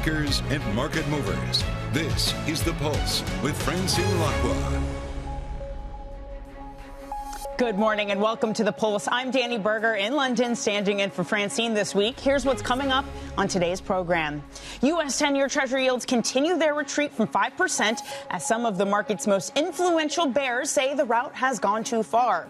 makers and market movers. This is The Pulse with Francine Lacqua. Good morning and welcome to The Pulse. I'm Danny Berger in London, standing in for Francine this week. Here's what's coming up on today's program. U.S. 10-year Treasury yields continue their retreat from 5% as some of the market's most influential bears say the rout has gone too far.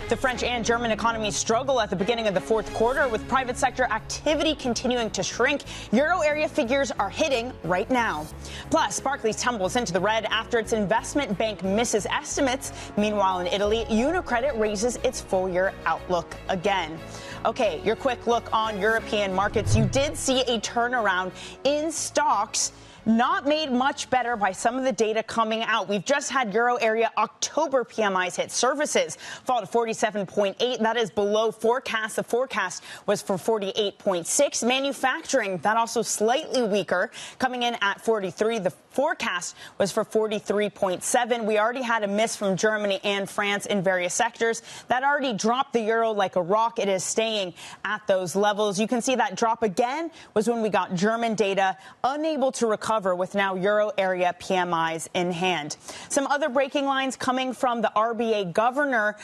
The French and German economies struggle at the beginning of the fourth quarter, with private sector activity continuing to shrink. Euro area figures are hitting right now. Plus, Barclays tumbles into the red after its investment bank misses estimates. Meanwhile, in Italy, UniCredit raises its full-year outlook again. Okay, your quick look on European markets. You did see a turnaround in stocks, not made much better by some of the data coming out. We've just had Euro area October PMIs hit. Services fall to 47.8. That is below forecast. The forecast was for 48.6. Manufacturing, that also slightly weaker, coming in at 43. The forecast was for 43.7. We already had a miss from Germany and France in various sectors. That already dropped the euro like a rock. It is staying at those levels. You can see that drop again was when we got German data, unable to recover with now euro area PMIs in hand. Some other breaking lines coming from the RBA governor.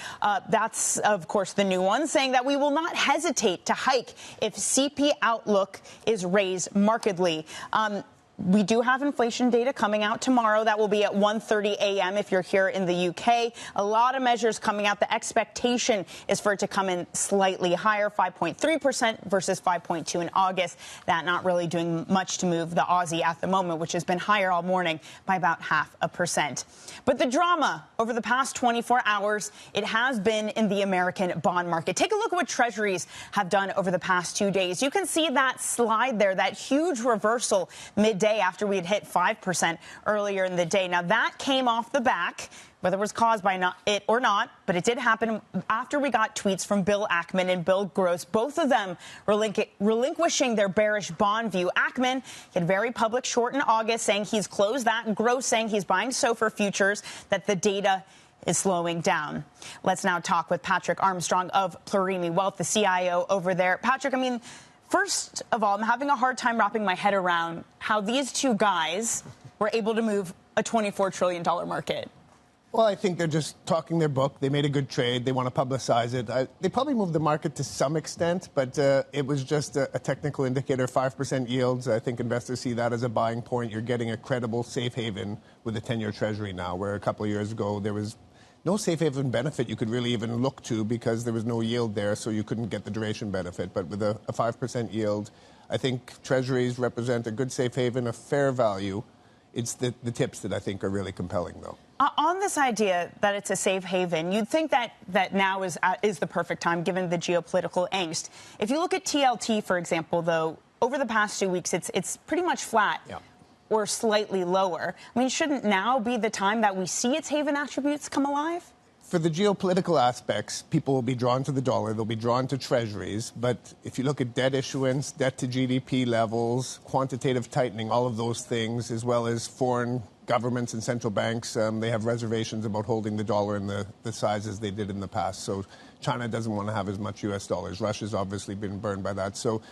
That's, of course, the new one, saying that we will not hesitate to hike if CP outlook is raised markedly. We do have inflation data coming out tomorrow. That will be at 1:30 a.m. if you're here in the UK. A lot of measures coming out. The expectation is for it to come in slightly higher, 5.3% versus 5.2 in August. That not really doing much to move the Aussie at the moment, which has been higher all morning by about 0.5%. But the drama over the past 24 hours, it has been in the American bond market. Take a look at what treasuries have done over the past 2 days. You can see that slide there, that huge reversal midday after we had hit 5% earlier in the day. Now, that came off the back, whether it was caused by it or not, but it did happen after we got tweets from Bill Ackman and Bill Gross, both of them relinquishing their bearish bond view. Ackman had a very public short in August saying he's closed that, and Gross saying he's buying SOFR futures, that the data is slowing down. Let's now talk with Patrick Armstrong of Plurimi Wealth, the CIO over there. Patrick, first of all, I'm having a hard time wrapping my head around how these two guys were able to move a $24 trillion market. Well, I think they're just talking their book. They made a good trade. They want to publicize it. They probably moved the market to some extent, but it was just a technical indicator, 5% yields. I think investors see that as a buying point. You're getting a credible safe haven with a 10-year Treasury now, where a couple of years ago there was no safe haven benefit you could really even look to because there was no yield there, so you couldn't get the duration benefit. But with a 5% yield, I think treasuries represent a good safe haven, a fair value. It's the tips that I think are really compelling, though. On this idea that it's a safe haven, you'd think that now is the perfect time, given the geopolitical angst. If you look at TLT, for example, though, over the past 2 weeks, it's pretty much flat. Yeah. Or slightly lower. Shouldn't now be the time that we see its haven attributes come alive? For the geopolitical aspects, people will be drawn to the dollar. They'll be drawn to treasuries. But if you look at debt issuance, debt to GDP levels, quantitative tightening, all of those things, as well as foreign governments and central banks, they have reservations about holding the dollar in the sizes they did in the past. So China doesn't want to have as much U.S. dollars. Russia's obviously been burned by that. So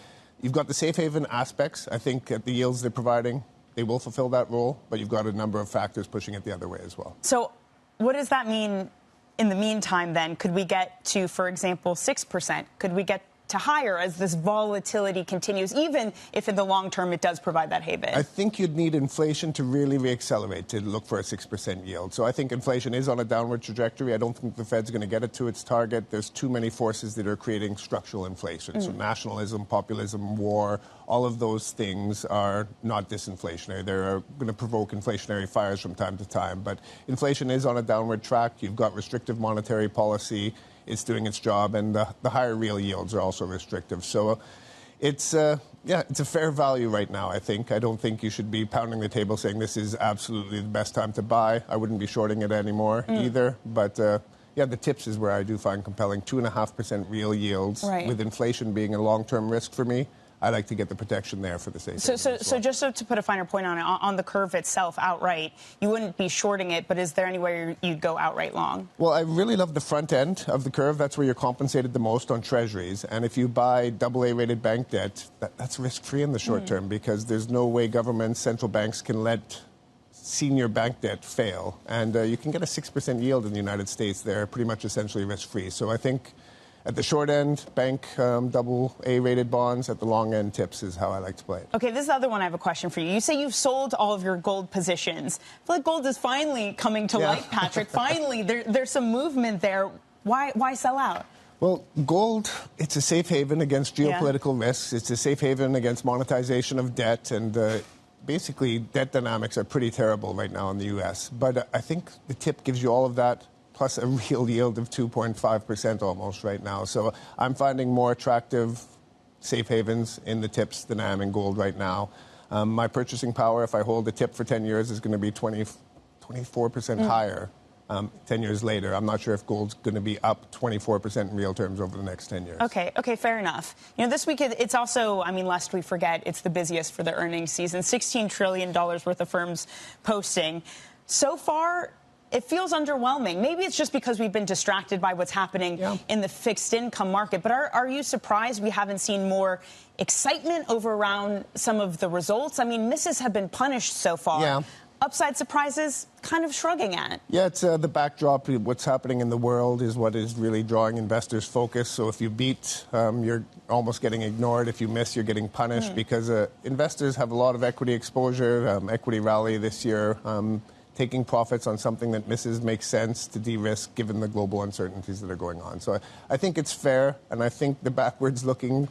you've got the safe haven aspects. I think at the yields they're providing, they will fulfill that role, but you've got a number of factors pushing it the other way as well. So what does that mean in the meantime, then? Could we get to, for example, 6%? Could we get to higher as this volatility continues, even if in the long term it does provide that haven? I think you'd need inflation to really reaccelerate to look for a 6% yield. So I think inflation is on a downward trajectory. I don't think the Fed's going to get it to its target. There's too many forces that are creating structural inflation. So nationalism, populism, war, all of those things are not disinflationary. They're going to provoke inflationary fires from time to time. But inflation is on a downward track. You've got restrictive monetary policy. It's doing its job, and the higher real yields are also restrictive. So it's a fair value right now, I think. I don't think you should be pounding the table saying this is absolutely the best time to buy. I wouldn't be shorting it anymore either. But, the tips is where I do find compelling. 2.5% real yields, with inflation being a long-term risk for me. I like to get the protection there for the safe. So just to put a finer point on it, on the curve itself outright, you wouldn't be shorting it, but is there anywhere you'd go outright long? Well, I really love the front end of the curve. That's where you're compensated the most on treasuries. And if you buy AA-rated bank debt, that's risk-free in the short term, because there's no way governments, central banks can let senior bank debt fail. And you can get a 6% yield in the United States. They're pretty much essentially risk-free. So I think at the short end, bank AA-rated bonds. At the long end, tips is how I like to play it. Okay, this is the other one I have a question for you. You say you've sold all of your gold positions. I feel like gold is finally coming to light, Patrick. Finally, there's some movement there. Why sell out? Well, gold, it's a safe haven against geopolitical risks. It's a safe haven against monetization of debt. And basically, debt dynamics are pretty terrible right now in the U.S. But I think the tip gives you all of that, plus a real yield of 2.5% almost right now. So I'm finding more attractive safe havens in the tips than I am in gold right now. My purchasing power, if I hold a tip for 10 years, is going to be 24% higher 10 years later. I'm not sure if gold's going to be up 24% in real terms over the next 10 years. Okay, fair enough. You know, this week it's also, I mean, lest we forget, it's the busiest for the earnings season. $16 trillion worth of firms posting. So far, it feels underwhelming. Maybe it's just because we've been distracted by what's happening in the fixed income market. But are you surprised we haven't seen more excitement around some of the results? I mean, misses have been punished so far. Yeah. Upside surprises, kind of shrugging at. Yeah, it's the backdrop. What's happening in the world is what is really drawing investors' focus. So if you beat, you're almost getting ignored. If you miss, you're getting punished because investors have a lot of equity exposure. Equity rally this year. Taking profits on something that misses makes sense to de-risk given the global uncertainties that are going on. So I think it's fair, and I think the backwards-looking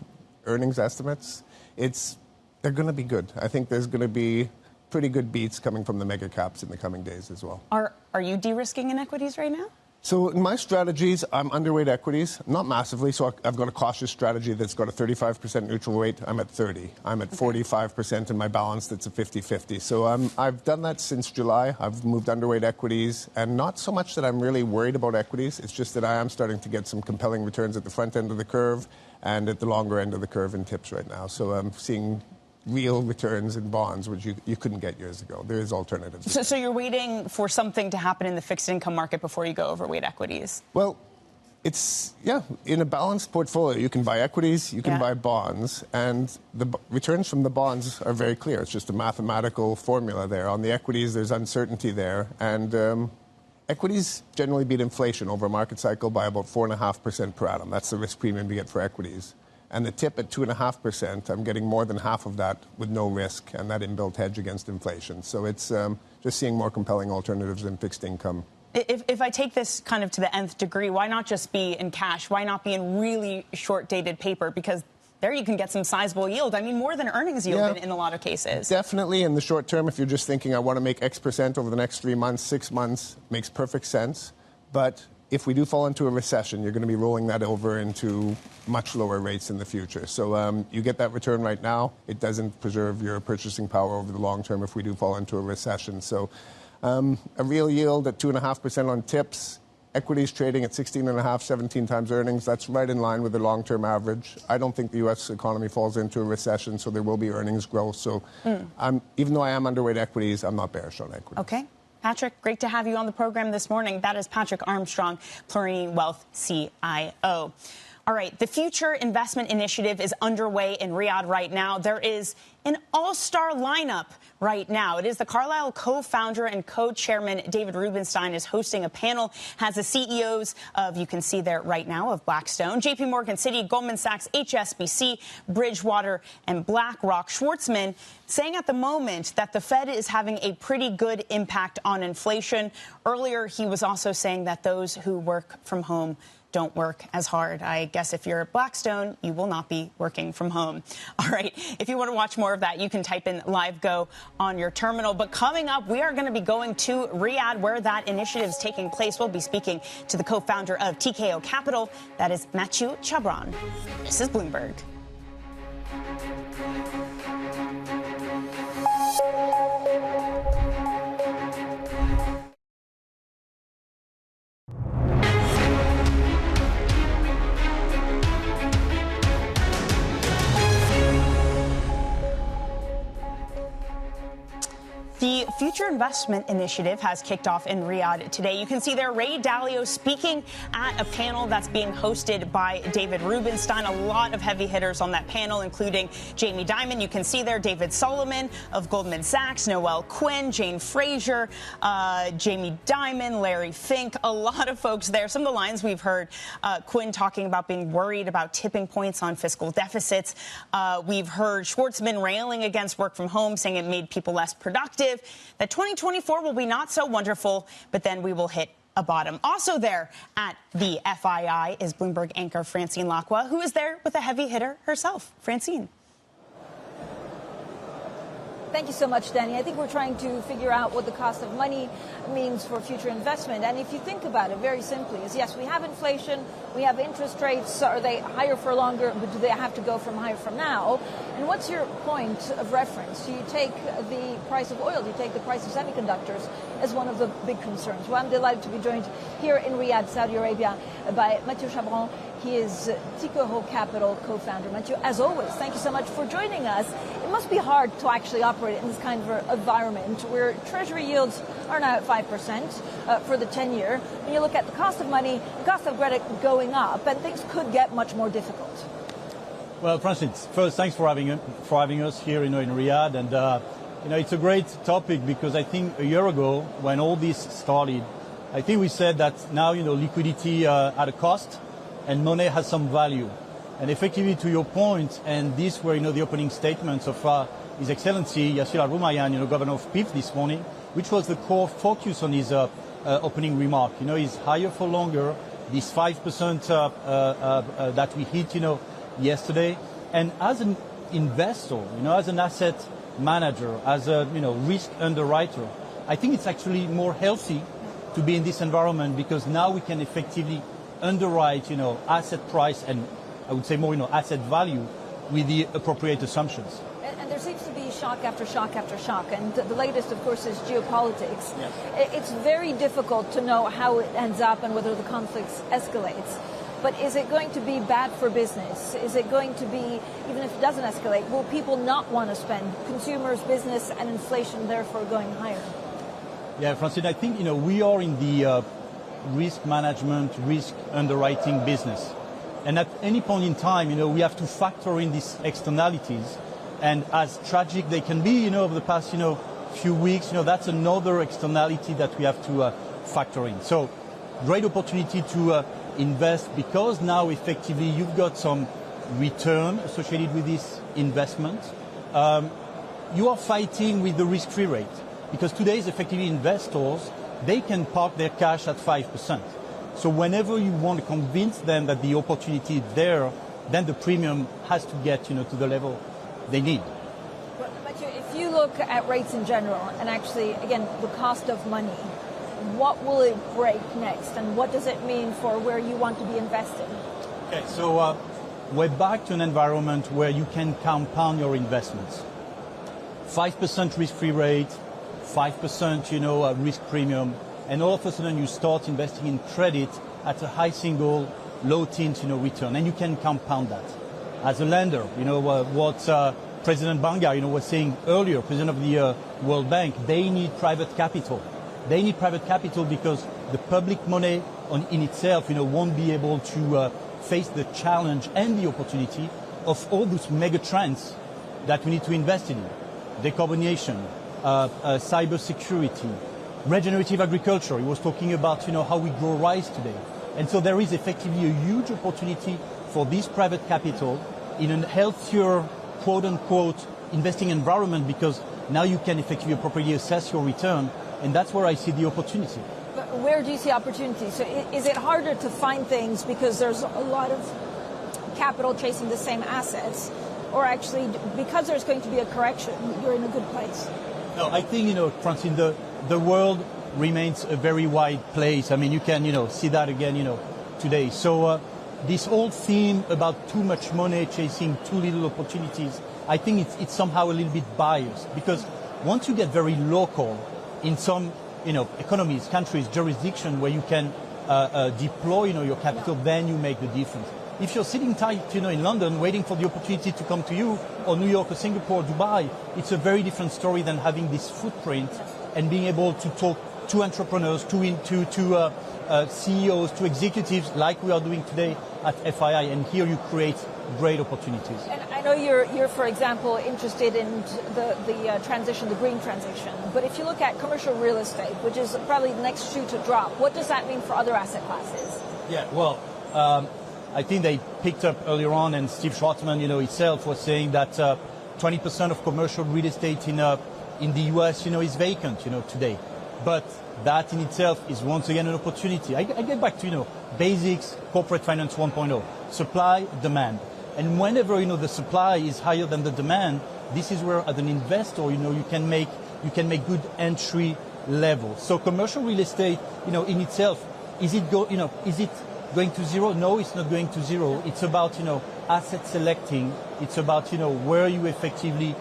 earnings estimates, they're going to be good. I think there's going to be pretty good beats coming from the mega caps in the coming days as well. Are you de-risking in equities right now? So in my strategies, I'm underweight equities, not massively. So I've got a cautious strategy that's got a 35% neutral weight. I'm at 30. I'm at 45% in my balance that's a 50-50. So I've done that since July. I've moved underweight equities, and not so much that I'm really worried about equities. It's just that I am starting to get some compelling returns at the front end of the curve and at the longer end of the curve in tips right now. So I'm seeing real returns in bonds, which you couldn't get years ago. There is alternatives. So you're waiting for something to happen in the fixed income market before you go overweight equities? Well, it's, in a balanced portfolio, you can buy equities, you can buy bonds, and the returns from the bonds are very clear. It's just a mathematical formula there. On the equities, there's uncertainty there, and equities generally beat inflation over a market cycle by about 4.5% per annum. That's the risk premium you get for equities. And the tip at 2.5%, I'm getting more than half of that with no risk, and that inbuilt hedge against inflation. So it's just seeing more compelling alternatives in fixed income. If I take this kind of to the nth degree, why not just be in cash? Why not be in really short-dated paper? Because there you can get some sizable yield. I mean, more than earnings yield in a lot of cases. Definitely in the short term, if you're just thinking, I want to make X% over the next 3 months, 6 months, makes perfect sense. But if we do fall into a recession, you're going to be rolling that over into much lower rates in the future. So you get that return right now. It doesn't preserve your purchasing power over the long term if we do fall into a recession. So a real yield at 2.5% on tips, equities trading at 16.5, 17 times earnings. That's right in line with the long-term average. I don't think the U.S. economy falls into a recession, so there will be earnings growth. So even though I am underweight equities, I'm not bearish on equities. Okay. Patrick, great to have you on the program this morning. That is Patrick Armstrong, Plurimi Wealth CIO. All right, the Future Investment Initiative is underway in Riyadh right now. There is an all-star lineup right now. It is the Carlyle co-founder and co-chairman David Rubenstein is hosting a panel, has the CEOs of, you can see there right now, of Blackstone, JP Morgan, Citi, Goldman Sachs, HSBC, Bridgewater, and BlackRock. Schwartzman saying at the moment that the Fed is having a pretty good impact on inflation. Earlier, he was also saying that those who work from home don't work as hard. I guess if you're at Blackstone, you will not be working from home. All right. If you want to watch more of that, you can type in LiveGo on your terminal. But coming up, we are going to be going to Riyadh, where that initiative is taking place. We'll be speaking to the co-founder of Tikehau Capital. That is Mathieu Chabran. This is Bloomberg. Future Investment Initiative has kicked off in Riyadh today. You can see there Ray Dalio speaking at a panel that's being hosted by David Rubenstein. A lot of heavy hitters on that panel, including Jamie Dimon. You can see there David Solomon of Goldman Sachs, Noel Quinn, Jane Fraser, Jamie Dimon, Larry Fink. A lot of folks there. Some of the lines we've heard, Quinn talking about being worried about tipping points on fiscal deficits. We've heard Schwartzman railing against work from home, saying it made people less productive, that 2024 will be not so wonderful, but then we will hit a bottom. Also there at the FII is Bloomberg anchor Francine Lacqua, who is there with a heavy hitter herself. Francine. Thank you so much, Danny. I think we're trying to figure out what the cost of money means for future investment. And if you think about it very simply, is yes, we have inflation, we have interest rates. Are they higher for longer? But do they have to go from higher from now? And what's your point of reference? Do you take the price of oil? Do you take the price of semiconductors as one of the big concerns? Well, I'm delighted to be joined here in Riyadh, Saudi Arabia, by Mathieu Chabran. He is Tikehau Capital Co-Founder. Mathieu, as always, thank you so much for joining us. It must be hard to actually operate in this kind of environment where Treasury yields are now at 5% for the 10-year. When you look at the cost of money, the cost of credit going up, and things could get much more difficult. Well, Francis, first, thanks for having us here, in Riyadh, and it's a great topic because I think a year ago, when all this started, I think we said that now liquidity at a cost, and money has some value. And effectively, to your point, and these were the opening statements of His Excellency Yasir Al-Rumayyan, Governor of PIF this morning, which was the core focus on his opening remark. Is higher for longer, this 5% that we hit, yesterday. And as an investor, as an asset manager, as a risk underwriter, I think it's actually more healthy to be in this environment because now we can effectively underwrite, asset price and I would say more, asset value with the appropriate assumptions. And there seems to be shock after shock after shock. And the latest, of course, is geopolitics. Yes. It's very difficult to know how it ends up and whether the conflict escalates. But is it going to be bad for business? Is it going to be, even if it doesn't escalate, will people not want to spend? Consumers, business, and inflation therefore going higher? Yeah, Francine, I think, we are in the risk management, risk underwriting business. And at any point in time, we have to factor in these externalities. And as tragic they can be, over the past, few weeks, that's another externality that we have to factor in. So great opportunity to invest because now effectively you've got some return associated with this investment. You are fighting with the risk-free rate because today's effectively investors, they can park their cash at 5%. So whenever you want to convince them that the opportunity is there, then the premium has to get, to the level they need. Well, Mathieu, if you look at rates in general, and actually, again, the cost of money, what will it break next, and what does it mean for where you want to be investing? Okay, so we're back to an environment where you can compound your investments. 5% risk-free rate, 5%, risk premium, and all of a sudden you start investing in credit at a high single, low teens, return, and you can compound that. As a lender, what President Banga, was saying earlier, President of the World Bank, they need private capital. They need private capital because the public money in itself, won't be able to face the challenge and the opportunity of all those mega trends that we need to invest in. Decarbonization, cybersecurity, regenerative agriculture. He was talking about, how we grow rice today. And so there is effectively a huge opportunity for this private capital in a healthier, quote-unquote, investing environment because now you can effectively appropriately assess your return. And that's where I see the opportunity. But where do you see opportunity? So is it harder to find things because there's a lot of capital chasing the same assets? Or actually, because there's going to be a correction, you're in a good place? No, I think, Francine, the world remains a very wide place. I mean, you can, see that again, today. So this whole theme about too much money chasing too little opportunities, I think it's somehow a little bit biased because once you get very local in some, economies, countries, jurisdiction where you can deploy, your capital, then you make the difference. If you're sitting tight, in London, waiting for the opportunity to come to you, or New York, or Singapore, or Dubai, it's a very different story than having this footprint and being able to talk to entrepreneurs, to CEOs, to executives like we are doing today at FII, and here you create great opportunities. And I know you're for example, interested in the transition, the green transition. But if you look at commercial real estate, which is probably the next shoe to drop, what does that mean for other asset classes? Yeah, well, I think they picked up earlier on, and Steve Schwarzman, himself was saying that 20% of commercial real estate in the US, is vacant, today. But that in itself is once again an opportunity. I get back to, basics, corporate finance 1.0, supply, demand. And whenever, the supply is higher than the demand, this is where as an investor, you can make good entry level. So commercial real estate, in itself, is it going to zero? No, it's not going to zero. It's about, asset selecting. It's about, where you effectively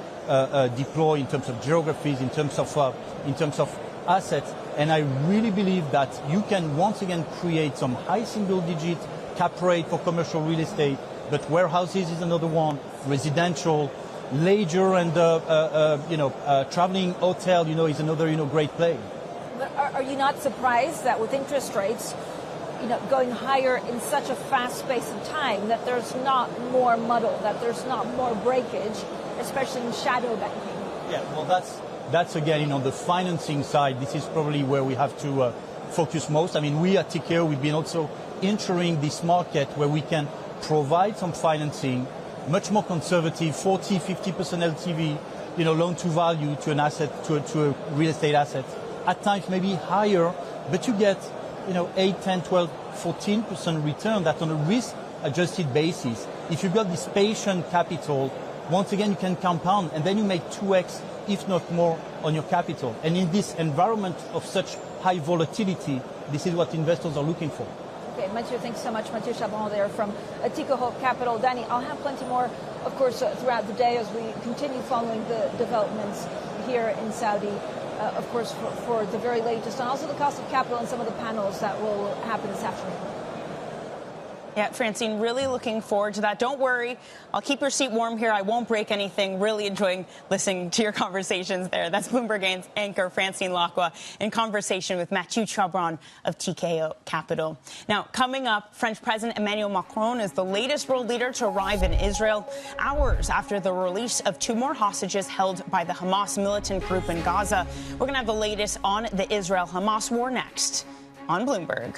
deploy in terms of geographies, in terms of assets. And I really believe that you can once again create some high single-digit cap rate for commercial real estate, but warehouses is another one, residential, leisure, and traveling hotel, is another, great play. But are you not surprised that with interest rates, going higher in such a fast space of time, that there's not more muddle, that there's not more breakage, especially in shadow banking? Yeah, well, that's again, on the financing side, this is probably where we have to focus most. I mean, we at Tikehau, we've been also entering this market where we can provide some financing, much more conservative, 40, 50% LTV, loan to value to an asset, to a real estate asset. At times maybe higher, but you get, 8, 10, 12, 14% return. That's on a risk-adjusted basis. If you've got this patient capital, once again, you can compound, and then you make 2x, if not more, on your capital. And in this environment of such high volatility, this is what investors are looking for. Okay, Mathieu, thanks so much. Mathieu Chabran there from Tikehau Capital. Danny, I'll have plenty more, of course, throughout the day as we continue following the developments here in Saudi, of course, for the very latest, and also the cost of capital and some of the panels that will happen this afternoon. Yeah, Francine, really looking forward to that. Don't worry, I'll keep your seat warm here. I won't break anything. Really enjoying listening to your conversations there. That's Bloomberg anchor Francine Lacqua in conversation with Mathieu Chabran of Tikehau Capital. Now, coming up, French President Emmanuel Macron is the latest world leader to arrive in Israel, hours after the release of 2 more hostages held by the Hamas militant group in Gaza. We're going to have the latest on the Israel-Hamas war next on Bloomberg.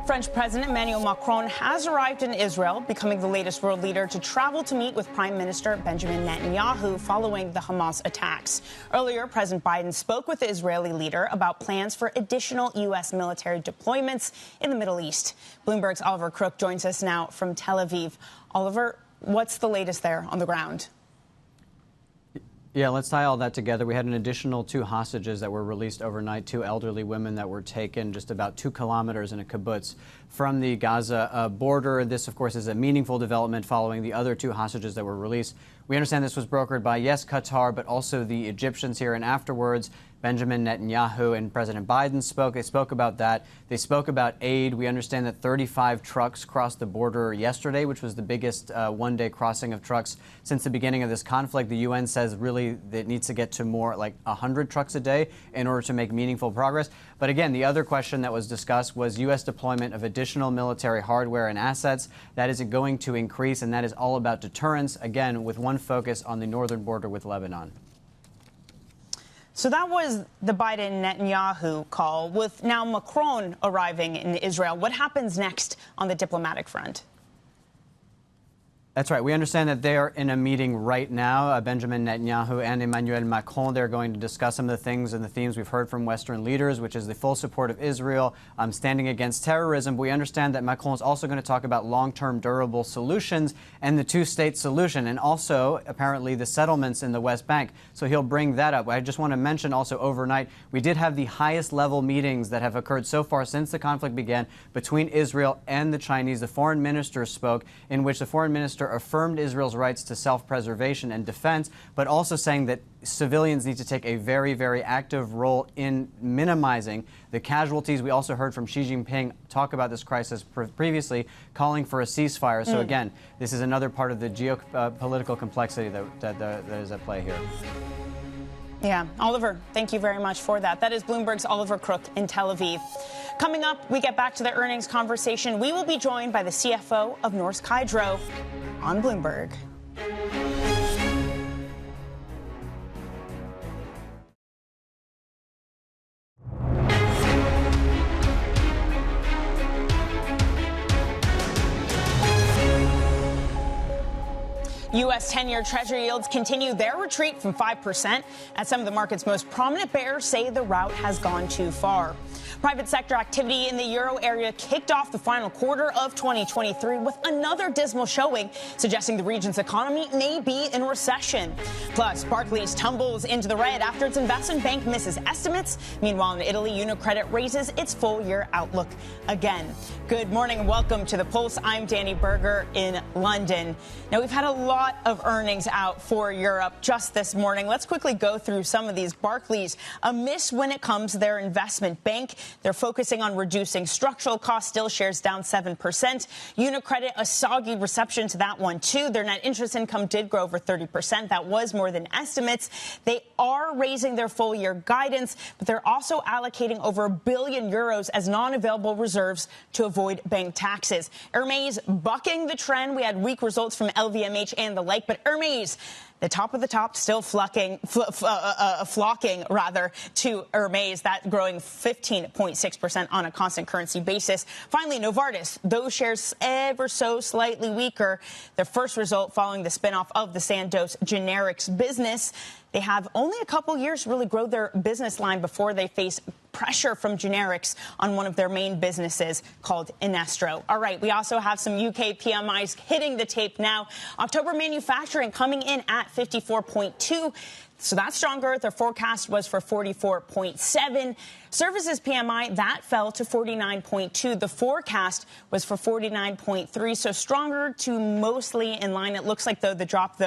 French President Emmanuel Macron has arrived in Israel, becoming the latest world leader to travel to meet with Prime Minister Benjamin Netanyahu following the Hamas attacks. Earlier, President Biden spoke with the Israeli leader about plans for additional U.S. military deployments in the Middle East. Bloomberg's Oliver Crook joins us now from Tel Aviv. Oliver, what's the latest there on the ground? Yeah, let's tie all that together. We had an additional 2 hostages that were released overnight, 2 elderly women that were taken just about 2 kilometers in a kibbutz from the Gaza border. This, of course, is a meaningful development following the other 2 hostages that were released. We understand this was brokered by, yes, Qatar, but also the Egyptians here. And afterwards, Benjamin Netanyahu and President Biden spoke. They spoke about that. They spoke about aid. We understand that 35 trucks crossed the border yesterday, which was the biggest one-day crossing of trucks since the beginning of this conflict. The UN says really that it needs to get to more like 100 trucks a day in order to make meaningful progress. But again, the other question that was discussed was U.S. deployment of additional military hardware and assets. That is going to increase, and that is all about deterrence, again, with one focus on the northern border with Lebanon. So that was the Biden-Netanyahu call, with now Macron arriving in Israel. What happens next on the diplomatic front? That's right. We understand that they are in a meeting right now, Benjamin Netanyahu and Emmanuel Macron. They're going to discuss some of the things and the themes we've heard from Western leaders, which is the full support of Israel, standing against terrorism. But we understand that Macron is also going to talk about long-term durable solutions and the 2-state solution, and also apparently the settlements in the West Bank. So he'll bring that up. I just want to mention also overnight, we did have the highest level meetings that have occurred so far since the conflict began between Israel and the Chinese. The foreign minister spoke, in which the foreign minister minister affirmed Israel's rights to self-preservation and defense, but also saying that civilians need to take a very, very active role in minimizing the casualties. We also heard from Xi Jinping talk about this crisis previously, calling for a ceasefire. So again, this is another part of the geopolitical complexity that is at play here. Yeah, Oliver, thank you very much for that. That is Bloomberg's Oliver Crook in Tel Aviv. Coming up, we get back to the earnings conversation. We will be joined by the CFO of Norsk Hydro on Bloomberg. U.S. 10-year Treasury yields continue their retreat from 5%, as some of the market's most prominent bears say the rout has gone too far. Private sector activity in the euro area kicked off the final quarter of 2023 with another dismal showing, suggesting the region's economy may be in recession. Plus, Barclays tumbles into the red after its investment bank misses estimates. Meanwhile, in Italy, Unicredit raises its full-year outlook again. Good morning and welcome to The Pulse. I'm Danny Berger in London. Now, we've had a lot of earnings out for Europe just this morning. Let's quickly go through some of these. Barclays, a miss when it comes to their investment bank. They're focusing on reducing structural costs, still shares down 7%. Unicredit, a soggy reception to that one, too. Their net interest income did grow over 30%. That was more than estimates. They are raising their full-year guidance, but they're also allocating over €1 billion as non-available reserves to avoid bank taxes. Hermes bucking the trend. We had weak results from LVMH and the like, but Hermes, the top of the top, still flocking to Hermes, that growing 15.6% on a constant currency basis. Finally, Novartis, those shares ever so slightly weaker. Their first result following the spinoff of the Sandoz generics business. They have only a couple years to really grow their business line before they face pressure from generics on one of their main businesses called Inestro. All right, we also have some UK PMIs hitting the tape now. October manufacturing coming in at 54.2. So that's stronger. Their forecast was for 44.7. Services PMI, that fell to 49.2. The forecast was for 49.3. So stronger to mostly in line. It looks like, though, the drop,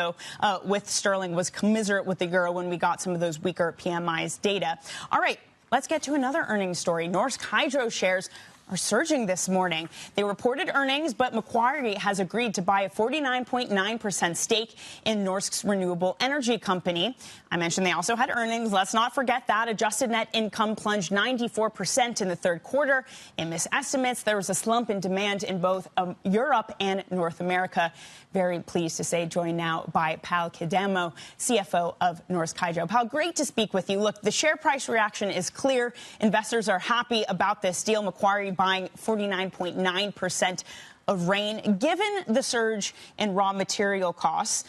with sterling was commiserate with the euro when we got some of those weaker PMIs data. All right, let's get to another earnings story. Norsk Hydro shares are surging this morning. They reported earnings, but Macquarie has agreed to buy a 49.9% stake in Norsk's renewable energy company. I mentioned they also had earnings. Let's not forget that. Adjusted net income plunged 94% in the third quarter. In missed estimates, there was a slump in demand in both Europe and North America. Very pleased to say, joined now by Pal Kildemo, CFO of Norsk Hydro. Pal, great to speak with you. Look, the share price reaction is clear. Investors are happy about this deal. Macquarie buying 49.9% of RAIN. Given the surge in raw material costs,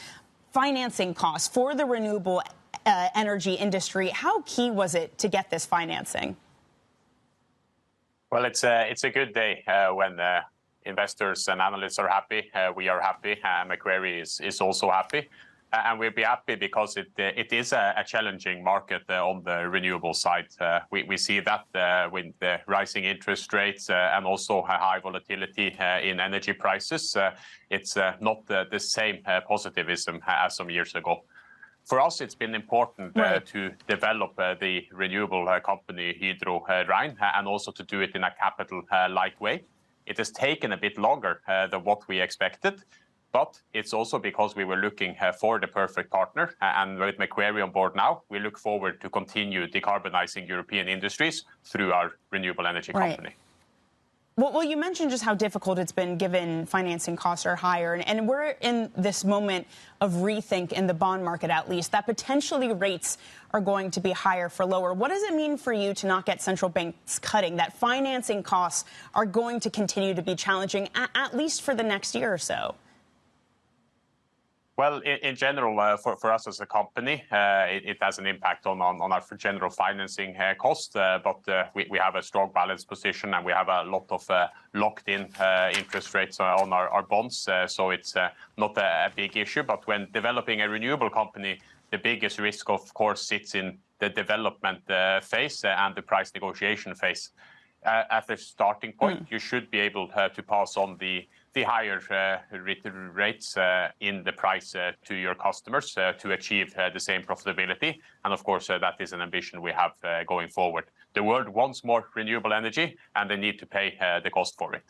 financing costs for the renewable energy industry, how key was it to get this financing? Well, it's a good day when investors and analysts are happy. We are happy. Macquarie is also happy. And we'll be happy because it is a challenging market on the renewable side. We see that with the rising interest rates and also high volatility in energy prices. It's not the same positivism as some years ago. For us, it's been important to develop the renewable company Hydro REIN and also to do it in a capital-light way. It has taken a bit longer than what we expected. But it's also because we were looking for the perfect partner. And with Macquarie on board now, we look forward to continue decarbonizing European industries through our renewable energy company. Well, you mentioned just how difficult it's been given financing costs are higher. And we're in this moment of rethink in the bond market, at least, that potentially rates are going to be higher for lower. What does it mean for you to not get central banks cutting, that financing costs are going to continue to be challenging, at least for the next year or so? Well, in general, for us as a company, it has an impact on our general financing cost. But we have a strong balance position and we have a lot of locked-in interest rates on our bonds. So it's not a big issue. But when developing a renewable company, the biggest risk, of course, sits in the development phase and the price negotiation phase. At the starting point, you should be able to pass on the the higher rates in the price to your customers to achieve the same profitability. And of course, that is an ambition we have going forward. The world wants more renewable energy, and they need to pay the cost for it.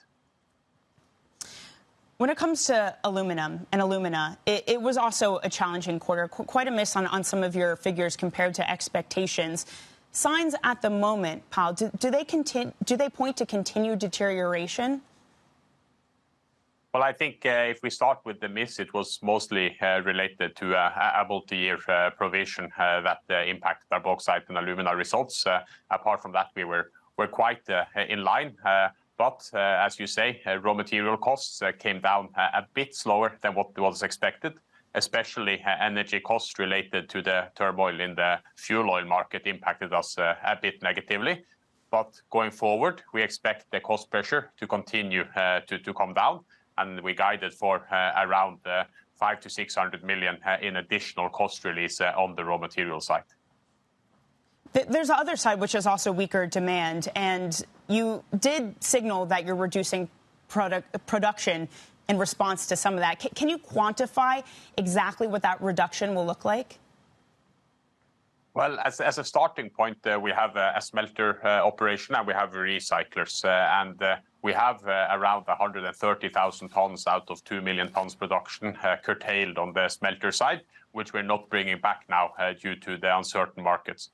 When it comes to aluminum and alumina, it was also a challenging quarter, quite a miss on some of your figures compared to expectations. Signs at the moment, Paul, do they point to continued deterioration? Well, I think if we start with the miss, it was mostly related to a multi-year provision that impacted our bauxite and alumina results. Apart from that, we were quite in line. But as you say, raw material costs came down a bit slower than what was expected, especially energy costs related to the turmoil in the fuel oil market impacted us a bit negatively. But going forward, we expect the cost pressure to continue to come down. And we guided for around 500 to 600 million in additional cost release on the raw material side. There's the other side, which is also weaker demand. And you did signal that you're reducing production in response to some of that. Can you quantify exactly what that reduction will look like? Well, as a starting point, we have a smelter operation and we have recyclers. We have around 130,000 tons out of 2 million tons production curtailed on the smelter side, which we're not bringing back now due to the uncertain markets.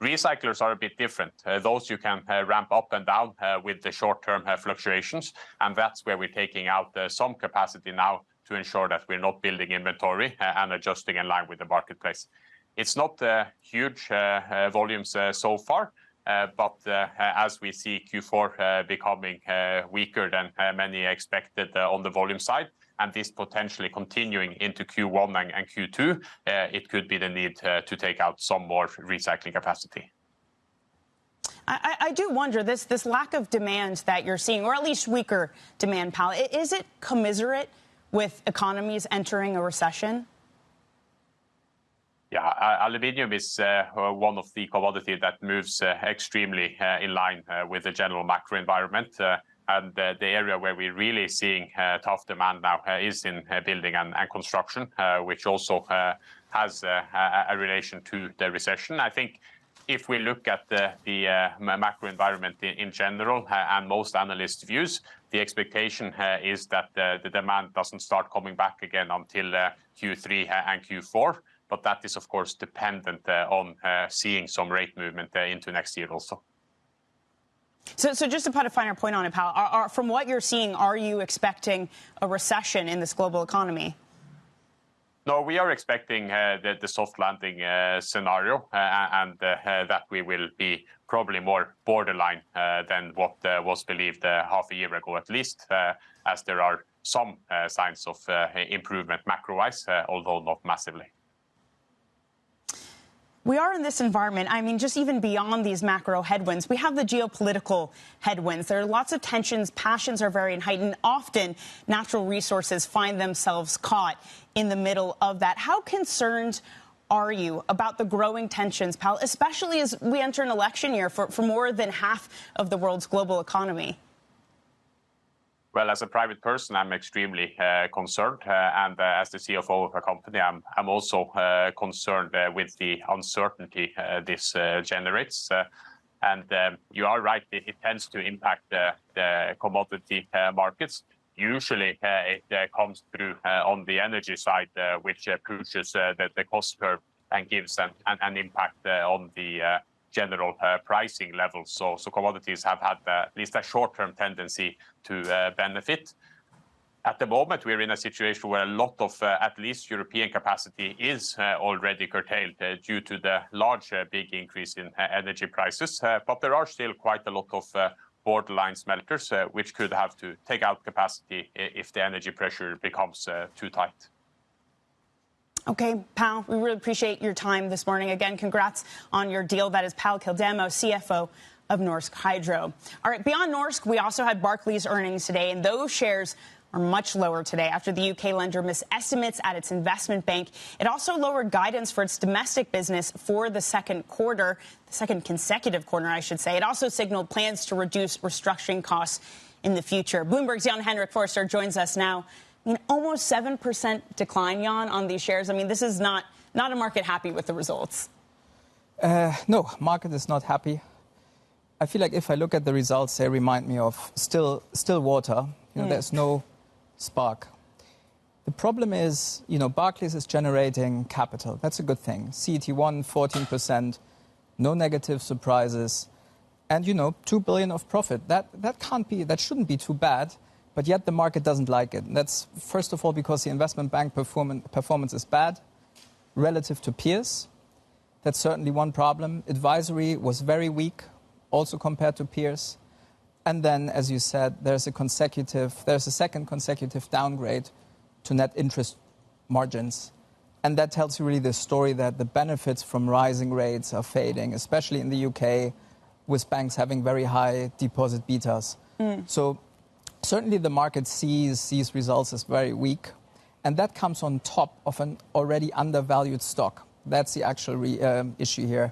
Recyclers are a bit different. Those you can ramp up and down with the short-term fluctuations. And that's where we're taking out some capacity now to ensure that we're not building inventory and adjusting in line with the marketplace. It's not huge volumes so far, but as we see Q4 becoming weaker than many expected on the volume side, and this potentially continuing into Q1 and Q2, it could be the need to take out some more recycling capacity. I do wonder, this lack of demand that you're seeing, or at least weaker demand, Pal, is it commensurate with economies entering a recession? Yeah, aluminium is one of the commodities that moves extremely in line with the general macro environment. And the area where we're really seeing tough demand now is in building and construction, which also has a relation to the recession. I think if we look at the macro environment in general and most analysts' views, the expectation is that the demand doesn't start coming back again until Q3 and Q4. But that is, of course, dependent on seeing some rate movement into next year also. So just to put a finer point on it, Pal, from what you're seeing, are you expecting a recession in this global economy? No, we are expecting the soft landing scenario and that we will be probably more borderline than what was believed half a year ago, at least, as there are some signs of improvement macro-wise, although not massively. We are in this environment, I mean, just even beyond these macro headwinds, we have the geopolitical headwinds. There are lots of tensions. Passions are very heightened. Often, natural resources find themselves caught in the middle of that. How concerned are you about the growing tensions, Pal, especially as we enter an election year for more than half of the world's global economy? Well, as a private person, I'm extremely concerned. And as the CFO of a company, I'm also concerned with the uncertainty this generates. And you are right, it tends to impact the commodity markets. Usually, it comes through on the energy side, which pushes the cost curve and gives an impact on the general pricing levels. So commodities have had at least a short-term tendency to benefit. At the moment, we're in a situation where a lot of at least European capacity is already curtailed due to the large, big increase in energy prices. But there are still quite a lot of borderline smelters, which could have to take out capacity if the energy pressure becomes too tight. Okay, Pal, we really appreciate your time this morning. Again, congrats on your deal. That is Pal Kildemo, CFO of Norsk Hydro. All right, beyond Norsk, we also had Barclays earnings today, and those shares are much lower today after the UK lender missed estimates at its investment bank. It also lowered guidance for its domestic business for the second quarter, the second consecutive quarter, I should say. It also signaled plans to reduce restructuring costs in the future. Bloomberg's Jan-Henrik Forster joins us now. I mean, almost 7% decline, Jan, on these shares. I mean, this is not a market happy with the results. No, market is not happy. I feel like if I look at the results, they remind me of still water. There's no spark. The problem is, Barclays is generating capital. That's a good thing. CET1, 14%, no negative surprises, and, 2 billion of profit. That shouldn't be too bad, but yet the market doesn't like it. And that's, first of all, because the investment bank performance is bad relative to peers. That's certainly one problem. Advisory was very weak, also compared to peers. And then, as you said, there's a second consecutive downgrade to net interest margins. And that tells you really the story that the benefits from rising rates are fading, especially in the UK, with banks having very high deposit betas. So certainly the market sees these results as very weak. And that comes on top of an already undervalued stock. That's the actual issue here.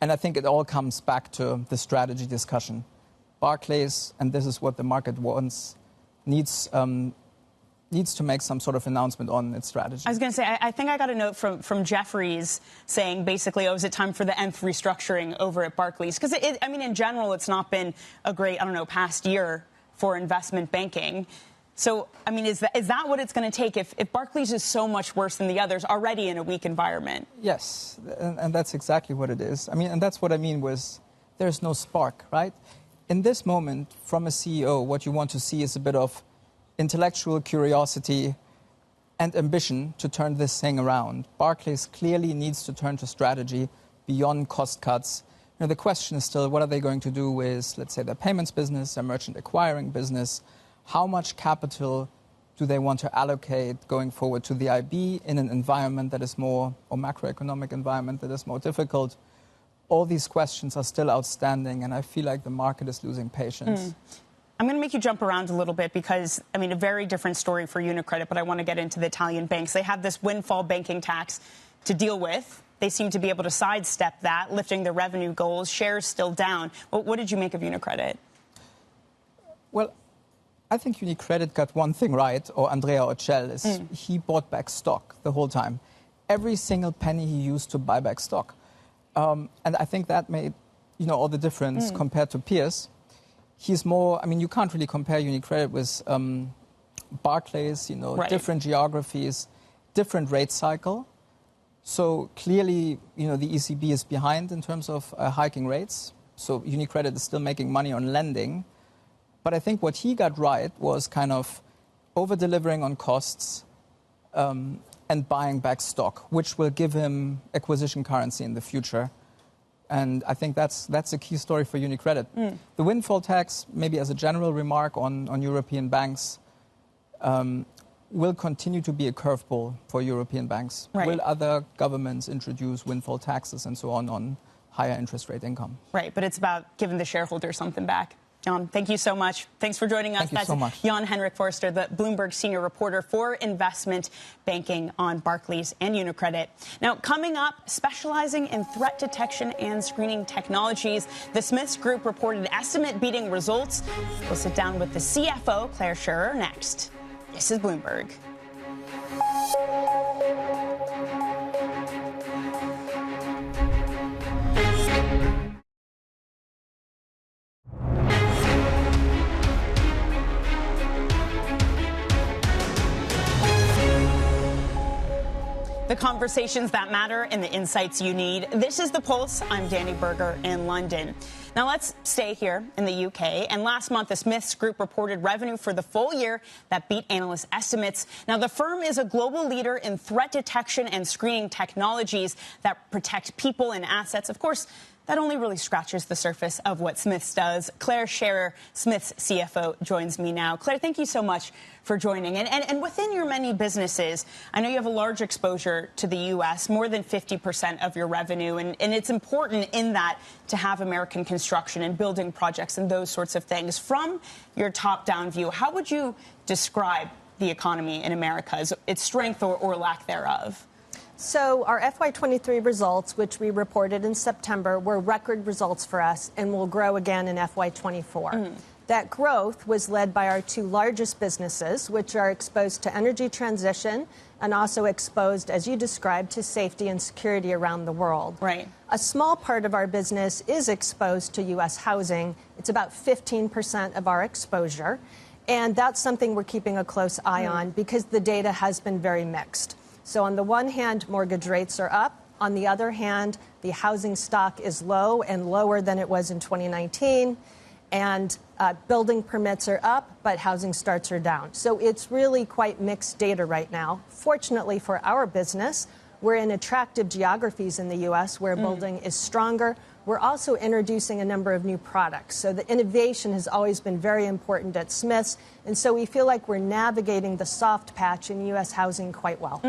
And I think it all comes back to the strategy discussion. Barclays, and this is what the market wants, needs to make some sort of announcement on its strategy. I was going to say, I think I got a note from Jefferies saying basically, is it time for the nth restructuring over at Barclays? Because, in general, it's not been a great, past year for investment banking. So, is that what it's going to take if Barclays is so much worse than the others already in a weak environment? Yes, and that's exactly what it is. And that's what I mean with there's no spark, right? In this moment, from a CEO, what you want to see is a bit of intellectual curiosity and ambition to turn this thing around. Barclays clearly needs to turn to strategy beyond cost cuts. The question is still, what are they going to do with, let's say, their payments business, their merchant acquiring business? How much capital do they want to allocate going forward to the IB in an environment that is more, or macroeconomic environment that is more difficult? All these questions are still outstanding, and I feel like the market is losing patience. I'm going to make you jump around a little bit because, a very different story for UniCredit, but I want to get into the Italian banks. They have this windfall banking tax to deal with. They seem to be able to sidestep that, lifting their revenue goals. Shares still down. What did you make of UniCredit? Well, I think UniCredit got one thing right, or Andrea Ocel, is he bought back stock the whole time. Every single penny he used to buy back stock. And I think that made, all the difference compared to peers. He's more, you can't really compare UniCredit with Barclays, right. Different geographies, different rate cycle. So clearly, the ECB is behind in terms of hiking rates. So UniCredit is still making money on lending. But I think what he got right was kind of over-delivering on costs and buying back stock, which will give him acquisition currency in the future. And I think that's a key story for UniCredit. The windfall tax, maybe as a general remark on European banks, will continue to be a curveball for European banks. Right. Will other governments introduce windfall taxes and so on higher interest rate income? Right, but it's about giving the shareholders something back. Jan, thank you so much. Thanks for joining us. Thank you so much. Jan-Henrik Forster, the Bloomberg senior reporter for investment banking on Barclays and UniCredit. Now, coming up, specializing in threat detection and screening technologies, the Smiths Group reported estimate-beating results. We'll sit down with the CFO, Clare Scherrer, next. This is Bloomberg. The conversations that matter and the insights you need. This is The Pulse. I'm Danny Berger in London. Now let's stay here in the UK. And last month, the Smiths Group reported revenue for the full year that beat analyst estimates. Now, the firm is a global leader in threat detection and screening technologies that protect people and assets. Of course, that only really scratches the surface of what Smiths does. Clare Scherrer, Smiths CFO, joins me now. Clare, thank you so much for joining. And within your many businesses, I know you have a large exposure to the U.S., more than 50% of your revenue. And it's important in that to have American construction and building projects and those sorts of things. From your top-down view, how would you describe the economy in America, its strength or lack thereof? So our FY23 results, which we reported in September, were record results for us and will grow again in FY24. That growth was led by our two largest businesses, which are exposed to energy transition and also exposed, as you described, to safety and security around the world. Right. A small part of our business is exposed to U.S. housing. It's about 15% of our exposure. And that's something we're keeping a close eye on because the data has been very mixed. So on the one hand, mortgage rates are up. On the other hand, the housing stock is low and lower than it was in 2019. And building permits are up, but housing starts are down. So it's really quite mixed data right now. Fortunately for our business, we're in attractive geographies in the U.S. where building is stronger. We're also introducing a number of new products. So the innovation has always been very important at Smiths. And so we feel like we're navigating the soft patch in U.S. housing quite well.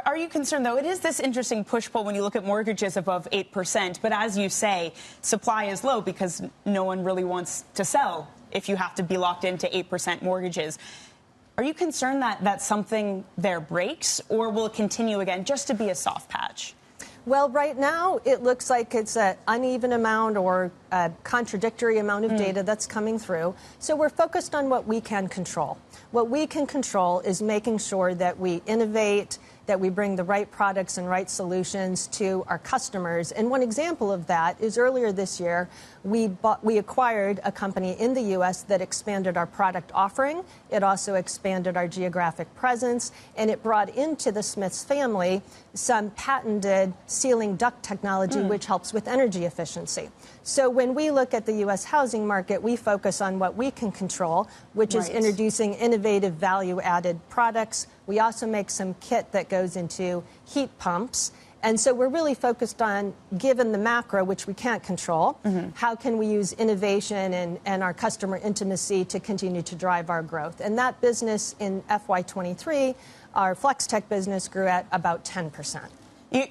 Are you concerned, though? It is this interesting push-pull when you look at mortgages above 8%. But as you say, supply is low because no one really wants to sell if you have to be locked into 8% mortgages. Are you concerned that something there breaks, or will it continue again just to be a soft patch? Well, right now, it looks like it's an uneven amount or a contradictory amount of data that's coming through. So we're focused on what we can control. What we can control is making sure that we innovate, that we bring the right products and right solutions to our customers. And one example of that is earlier this year, we acquired a company in the U.S. that expanded our product offering. It also expanded our geographic presence, and it brought into the Smiths family some patented sealing duct technology, which helps with energy efficiency. So when we look at the U.S. housing market, we focus on what we can control, which is introducing innovative value-added products. We also make some kit that goes into heat pumps. And so we're really focused on, given the macro, which we can't control, how can we use innovation and our customer intimacy to continue to drive our growth? And that business in FY23, our FlexTech business grew at about 10%.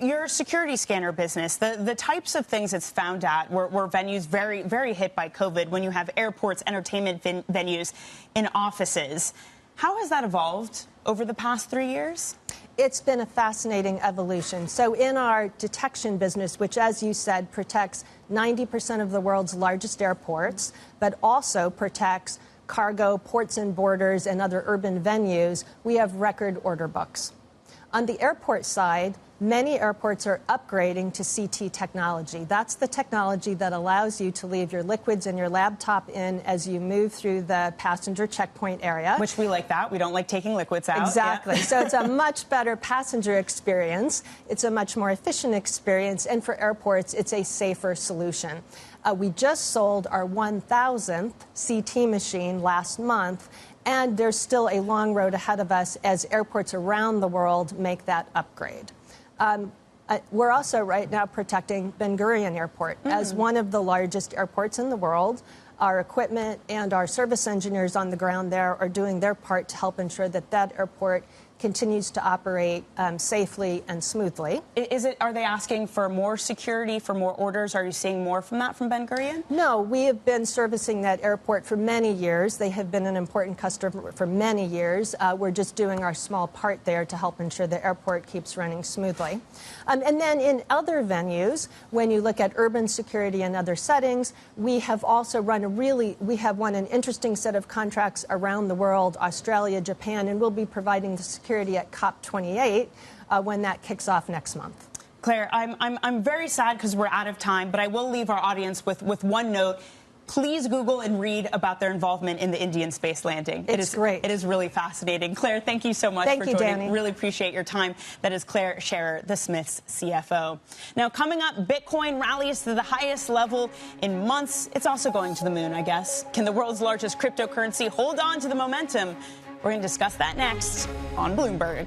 Your security scanner business, the types of things it's found at were venues very, very hit by COVID, when you have airports, entertainment venues, in offices. How has that evolved over the past 3 years? It's been a fascinating evolution. So in our detection business, which, as you said, protects 90% of the world's largest airports, but also protects cargo, ports and borders, and other urban venues, we have record order books. On the airport side, many airports are upgrading to CT technology. That's the technology that allows you to leave your liquids and your laptop in as you move through the passenger checkpoint area. Which we like that. We don't like taking liquids out. Exactly. Yeah. So it's a much better passenger experience. It's a much more efficient experience. And for airports, it's a safer solution. We just sold our 1,000th CT machine last month. And there's still a long road ahead of us as airports around the world make that upgrade. We're also right now protecting Ben Gurion Airport as one of the largest airports in the world. Our equipment and our service engineers on the ground there are doing their part to help ensure that that airport continues to operate safely and smoothly. Are they asking for more security, for more orders? Are you seeing more from that from Ben Gurion? No, we have been servicing that airport for many years. They have been an important customer for many years. We're just doing our small part there to help ensure the airport keeps running smoothly. And then in other venues, when you look at urban security and other settings, we have also won an interesting set of contracts around the world, Australia, Japan, and we'll be providing the security at COP28 when that kicks off next month. Claire, I'm very sad because we're out of time, but I will leave our audience with one note. Please Google and read about their involvement in the Indian space landing. It's great. It is really fascinating. Claire, thank you so much for joining. Danny. Really appreciate your time. That is Clare Scherrer, the Smiths CFO. Now, coming up, Bitcoin rallies to the highest level in months. It's also going to the moon, I guess. Can the world's largest cryptocurrency hold on to the momentum? We're going to discuss that next on Bloomberg.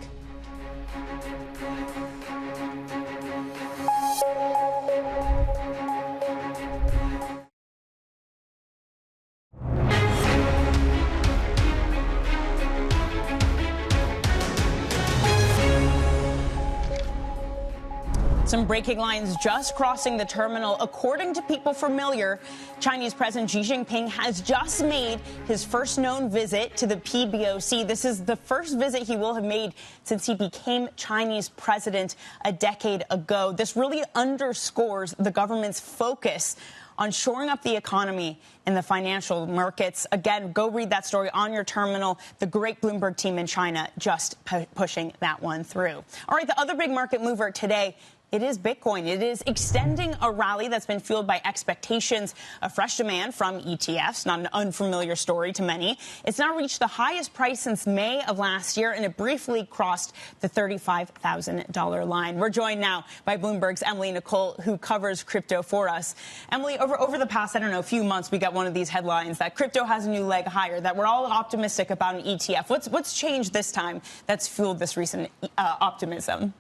Some breaking lines just crossing the terminal. According to people familiar, Chinese President Xi Jinping has just made his first known visit to the PBOC. This is the first visit he will have made since he became Chinese president a decade ago. This really underscores the government's focus on shoring up the economy in the financial markets. Again, go read that story on your terminal. The great Bloomberg team in China just pushing that one through. All right, the other big market mover today, it is Bitcoin. It is extending a rally that's been fueled by expectations of fresh demand from ETFs, not an unfamiliar story to many. It's now reached the highest price since May of last year, and it briefly crossed the $35,000 line. We're joined now by Bloomberg's Emily Nicole, who covers crypto for us. Emily, over the past, few months, we got one of these headlines that crypto has a new leg higher, that we're all optimistic about an ETF. What's changed this time that's fueled this recent optimism?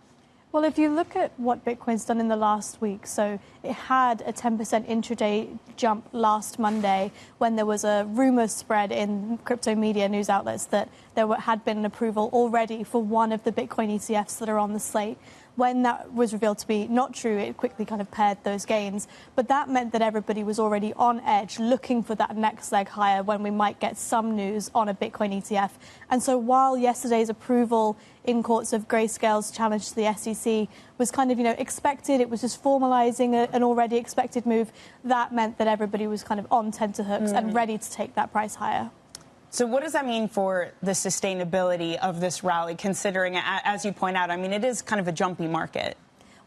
Well, if you look at what Bitcoin's done in the last week, so it had a 10% intraday jump last Monday when there was a rumor spread in crypto media news outlets that had been an approval already for one of the Bitcoin ETFs that are on the slate. When that was revealed to be not true, it quickly kind of paired those gains. But that meant that everybody was already on edge, looking for that next leg higher when we might get some news on a Bitcoin ETF. And so while yesterday's approval in courts of Grayscale's challenge to the SEC was kind of, expected, it was just formalizing an already expected move, that meant that everybody was kind of on tenterhooks and ready to take that price higher. So what does that mean for the sustainability of this rally, considering, as you point out, it is kind of a jumpy market?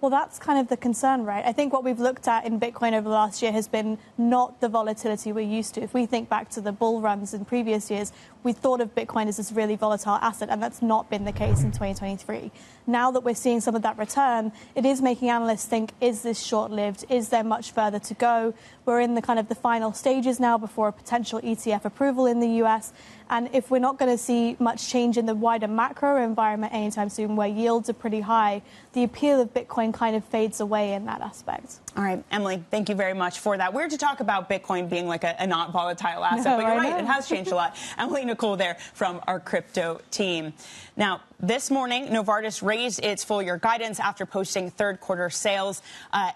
Well, that's kind of the concern, right? I think what we've looked at in Bitcoin over the last year has been not the volatility we're used to. If we think back to the bull runs in previous years, we thought of Bitcoin as this really volatile asset, and that's not been the case in 2023. Now that we're seeing some of that return, it is making analysts think, is this short-lived? Is there much further to go? We're in the kind of the final stages now before a potential ETF approval in the US. And if we're not going to see much change in the wider macro environment anytime soon, where yields are pretty high, the appeal of Bitcoin kind of fades away in that aspect. All right, Emily, thank you very much for that. Weird to talk about Bitcoin being like a not volatile asset, but you're right, it has changed a lot. Emily Nicole there from our crypto team. Now, this morning, Novartis raised its full-year guidance after posting third-quarter sales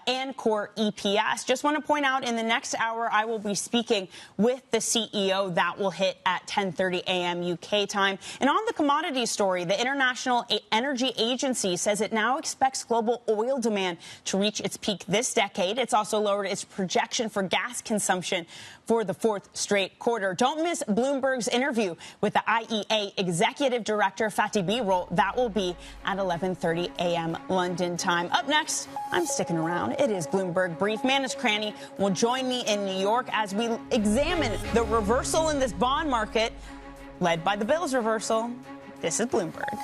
and core EPS. Just want to point out, in the next hour, I will be speaking with the CEO. That will hit at 10:30 a.m. UK time. And on the commodity story, the International Energy Agency says it now expects global oil demand to reach its peak this decade. It's also lowered its projection for gas consumption for the fourth straight quarter. Don't miss Bloomberg's interview with the IEA Executive Director, Fatih Birol. That will be at 11:30 a.m. London time. Up next, I'm sticking around. It is Bloomberg Brief. Manus Cranny will join me in New York as we examine the reversal in this bond market, led by the Bills reversal. This is Bloomberg.